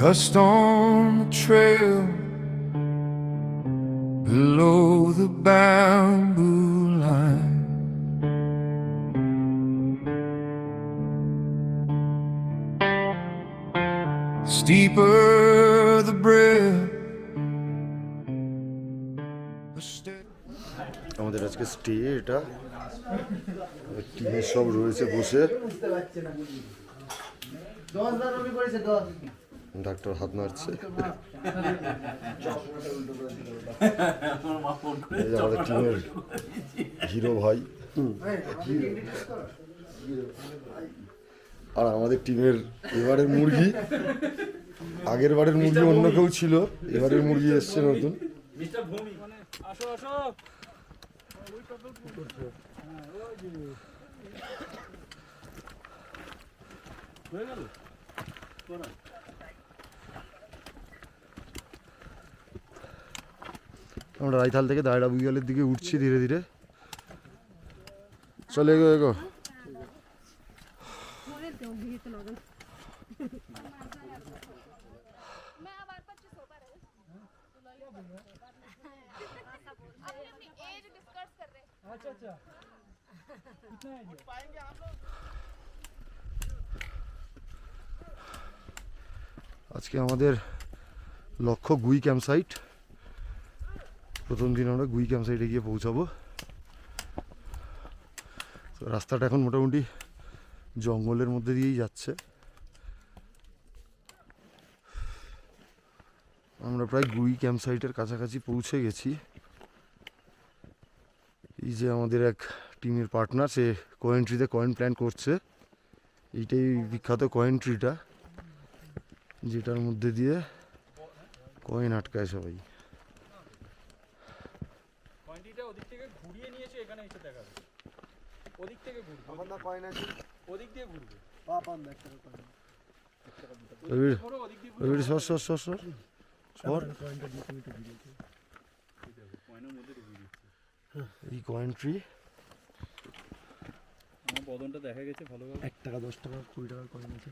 Dust on the trail below the bamboo line. Steeper the breath. আমাদের আজকে stay এটা টিমের সব রয়েছে বসে ডাক্তার হাত নাড়ছে আমাদের টিমের হিরো ভাই আর আমাদের টিমের এবারের মুরগি আগের বারের মুরগি অন্য কেউ ছিল এবারের মুরগি এসছে নতুন আমরা রাইথাল থেকে দায়রা বুগিয়ালের দিকে উঠছি ধীরে ধীরে চলে এগো এগো আজকে আমাদের লক্ষ্য গুই ক্যাম্পসাইট প্রথম দিন আমরা গুই ক্যাম্পসাইটে গিয়ে পৌঁছাবো রাস্তাটা এখন মোটামুটি জঙ্গলের মধ্যে দিয়েই যাচ্ছে আমরা প্রায় গুই ক্যাম্পসাইটের কাছাকাছি পৌঁছে গেছি এই যে আমাদের এক টিমের পার্টনার সে কয়েন ট্রিতে কয়েন প্ল্যান করছে এইটাই বিখ্যাত কয়েন ট্রিটা যেটার মধ্যে দিয়ে কয়েন আটকায় সবাই ওদিক থেকে ঘুরিয়ে নিয়েছে এখানে এসে দেখাবে ওদিক থেকে ঘুরবে আমার না কয়েন আছে ওদিক দিয়ে ঘুরবে পাপান একটা কয়েন এই কয়েন ট্রি আমার বদনটা দেখা গেছে ভালোভাবে 1 টাকা 10 টাকা 20 টাকার কয়েন আছে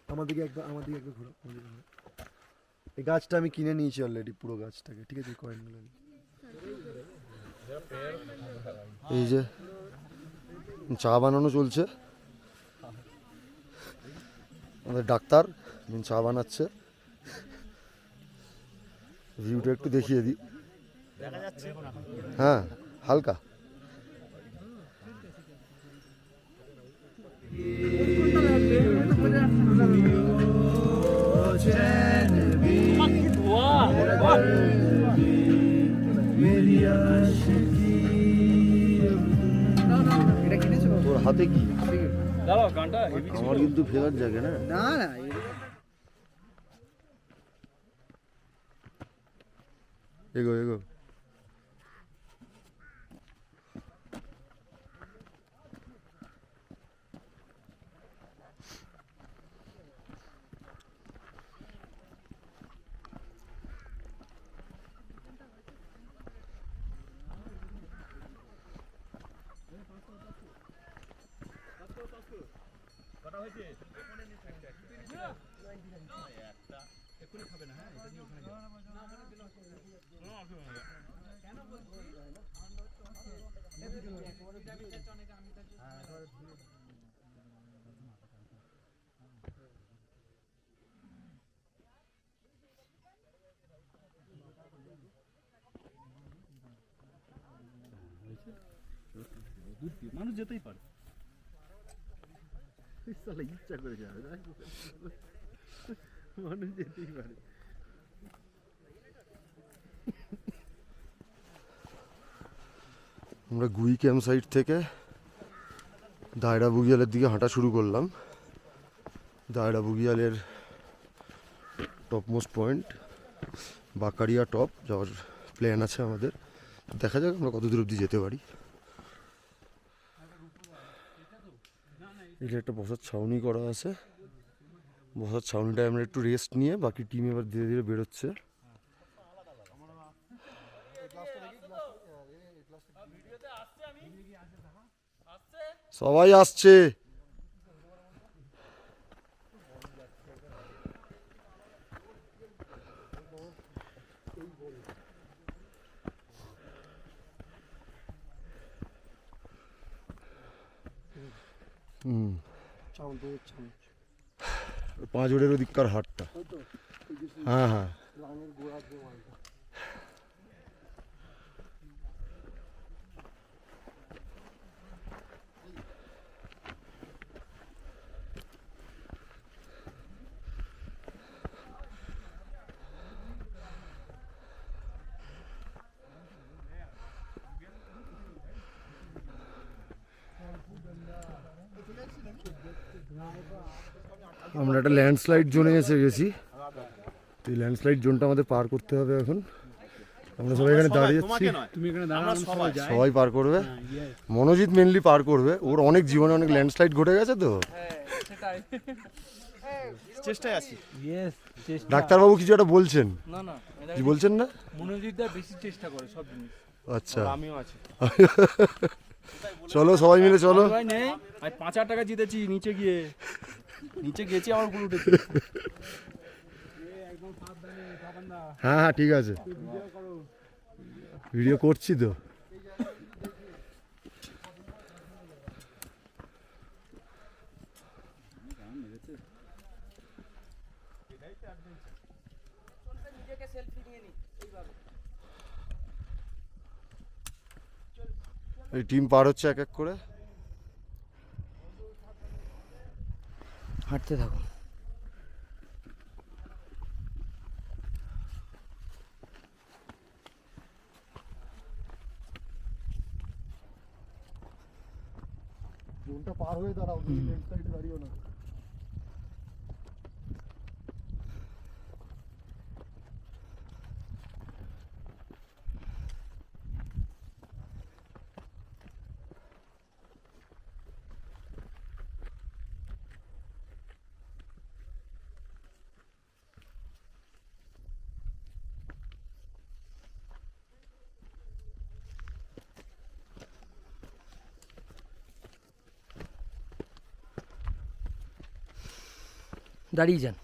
আমাদেরকে একবার ঘোরো এই গাছটা আমি কিনে নিয়েছি অলরেডি পুরো গাছটাকে ঠিক আছে কয়েনগুলো এই যে চা বানানো চলছে আমাদের ডাক্তার চা বানাচ্ছে ভিউটা একটু দেখিয়ে দিই হ্যাঁ হালকা তোর হাতে কি আমার কিন্তু ফেরার জায়গা না না না এগো এগো মানুষ যেতেই পারে ইচ্ছা করে যাবে মানুষ যেতেই পারে আমরা গুই ক্যাম্প সাইট থেকে দায়রা বুগিয়ালের দিকে হাঁটা শুরু করলাম দায়রা বুগিয়ালের টপমোস্ট পয়েন্ট বাকারিয়া টপ যাওয়ার প্ল্যান আছে আমাদের দেখা যাক আমরা কত দূর অবধি যেতে পারি এটা একটা বসার ছাউনি করা আছে বসার ছাউনিটায় আমরা একটু রেস্ট নিয়ে বাকি টিম এবার ধীরে ধীরে বেরোচ্ছে সবাই আসছে হুম, চামচ চামচ 5 রোডের ওদিককার হাটটা। হয়তো হ্যাঁ হ্যাঁ, রাঙের গোড়া দিয়ে মালটা। আমরা একটা ল্যান্ডস্লাইড জোনে এসে গেছি। তো এই ল্যান্ডস্লাইড জোনটা আমাদের পার করতে হবে এখন। আমরা সবাই এখানে দাঁড়িয়ে আছি, তুমি এখানে দাঁড়াও, সবাই যাই। সবাই পার করবে। ইয়েস মনোজিৎ মেনলি পার করবে, ওর অনেক জীবনে অনেক ল্যান্ডস্লাইড ঘটে গেছে তো। সেটাই। চেষ্টায় আছি। ইয়েস চেষ্টা। ডাক্তারবাবু কিছু একটা বলছেন, না না, কি বলছেন না? মনোজিৎদা বেশি চেষ্টা করে সব জিনিস। আচ্ছা, আমিও আছি। চলো সবাই মিলে চলো। ভাই নেই, আজ 5,000 টাকা জিতেছি নিচে গিয়ে। নিচে গেছি আমার উপর উঠেছি। একদম সাবধানে সাবান্দা। হ্যাঁ হ্যাঁ ঠিক আছে, ভিডিও করো। ভিডিও করছি তো। এই টিম পার হচ্ছে এক এক করে। হাঁটতে থাকো। জোনটা পার হয়ে দাঁড়াও, লেফট সাইডে দাঁড়িও না। দাঁড়িয়ে যান।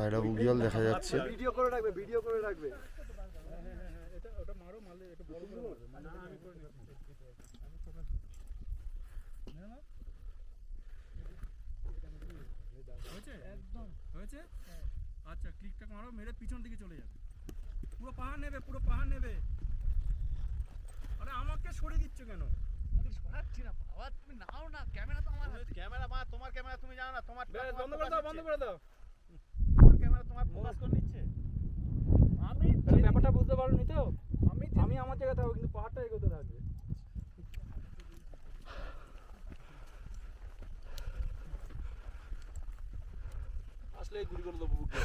এটা বুগিয়াল দেখা যাচ্ছে। ভিডিও করে রাখবে, ভিডিও করে রাখবে। একদম হয়েছে। আচ্ছা ক্লিকটা মারো, মেরে পিছন দিকে চলে যাবে। পুরো পাহাড় নেবে, পুরো পাহাড় নেবে। আরে আমাকে সরিয়ে দিচ্ছ কেন? ক্যামেরা মা, তোমার ক্যামেরা তুমি জানো না, তোমার বন্ধ করে দাও, বন্ধ করে দাও। তোমার ক্যামেরা তোমার ফোকাস করে নিচ্ছে। আমি তাহলে ব্যাপারটা বুঝতে পারোনি তো? আমি আমার জায়গায় থাকবো, কিন্তু পাহাড়টা এগোতে থাকবে। আসলে গুলি করে দেবো বুকে।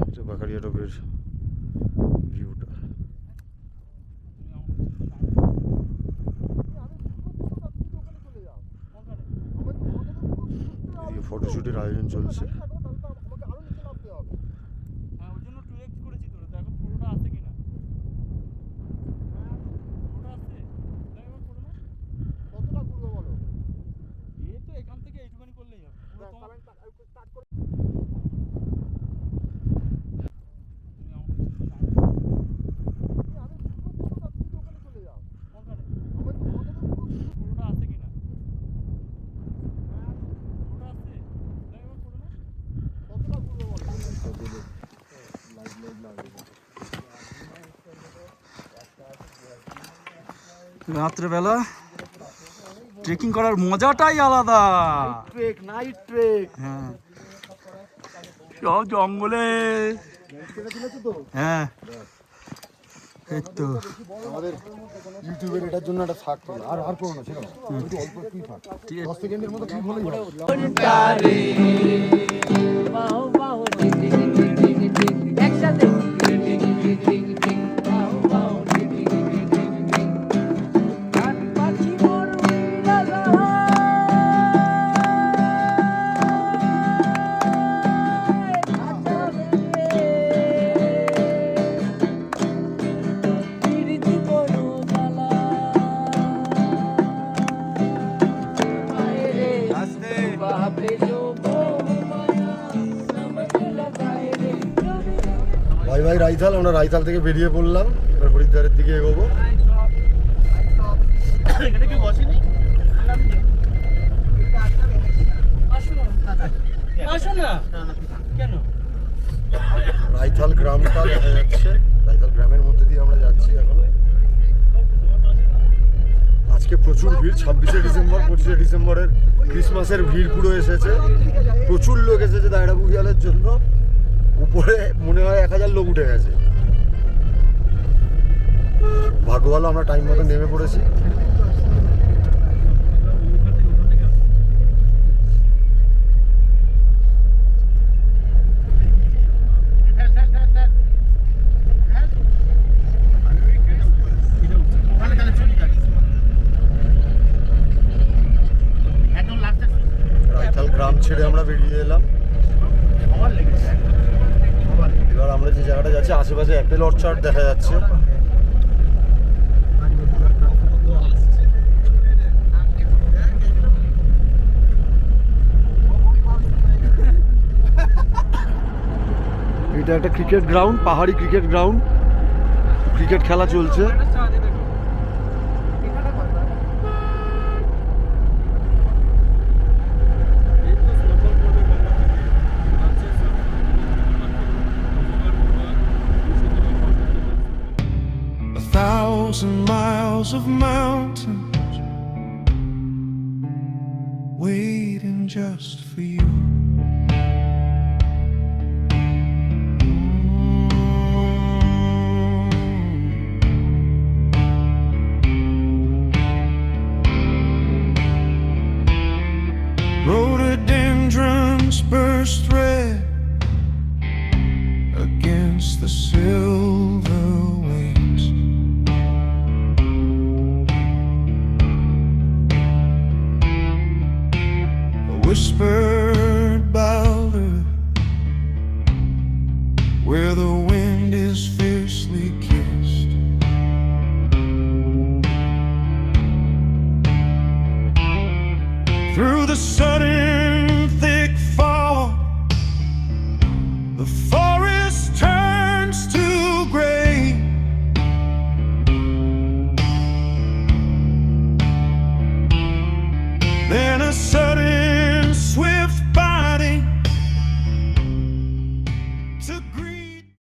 এটা বাকারিয়া টপের ভিউটা। ফটোশুটের আয়োজন চলছে। হ্যাঁ ওই জন্য 2x করেছি তোরা, দেখো পুরোটা আসছে কিনা। পুরোটা আসছে, দেখ এবার করে না। কতটা ঘুরবো বলো? এই তো এখান থেকে এইটুখানি করলেই হবে। পুরো তোমার তুমি আমাকে কোনখানে? পুরোটা আসছে কিনা। পুরোটা আসছে, দেখ এবার করে না। রাত্রেবেলা ট্রেকিং করার মজাটাই আলাদা। Trek, night trek. হ্যাঁ সব জঙ্গলে। হ্যাঁ এই তো আমাদের ইউটিউবের এটার জন্য একটা থাকতো না। আর করো না, ছেড়ে দাও। একটু অল্প একটুই থাক। 10 সেকেন্ডের মতো ক্লিপ হলেই হবে। বাহু বাহু টিক টিক টিক টিক টিক একসাথে টিক টিক টিক টিক টিক বাহু বাহু টিক টিক টিক টিক টিক কান পাখি মোর উড়ালা পিরিতি বড় জ্বালা আরে আস্তে বাপরে জো ভাই ভাই রাইথাল, আমরা রাইথাল থেকে বেরিয়ে পড়লাম, এবার হরিদ্বারের দিকে এগোবো। আসো না কেন? রাইথাল গ্রামটা দেখা যাচ্ছে, রাইথাল গ্রামের মধ্যে দিয়ে আমরা যাচ্ছি এখন। আজকে প্রচুর ভিড়, 26শে ডিসেম্বর 25শে ডিসেম্বরের ক্রিসমাসের ভিড় পুরো এসেছে। প্রচুর লোক এসেছে দায়রা বুগিয়ালের জন্য। উপরে মনে হয় 1000 লোক উঠে গেছে। ভাগ্য ভালো আমরা টাইম মতো নেমে পড়েছি। রাইথাল গ্রাম ছেড়ে আমরা বেরিয়ে এলাম। এবার আমরা যে জায়গাটা যাচ্ছি আশেপাশে অ্যাপেল অর্চার্ড দেখা যাচ্ছে। এটা একটা ক্রিকেট গ্রাউন্ড, পাহাড়ি ক্রিকেট গ্রাউন্ড। ক্রিকেট খেলা চলছে। A 1,000 miles of mountains waiting just for you. Rhododendrons burst red against the silver waves. A whispered ballad where the wind is fiercely kissed. Through the sudden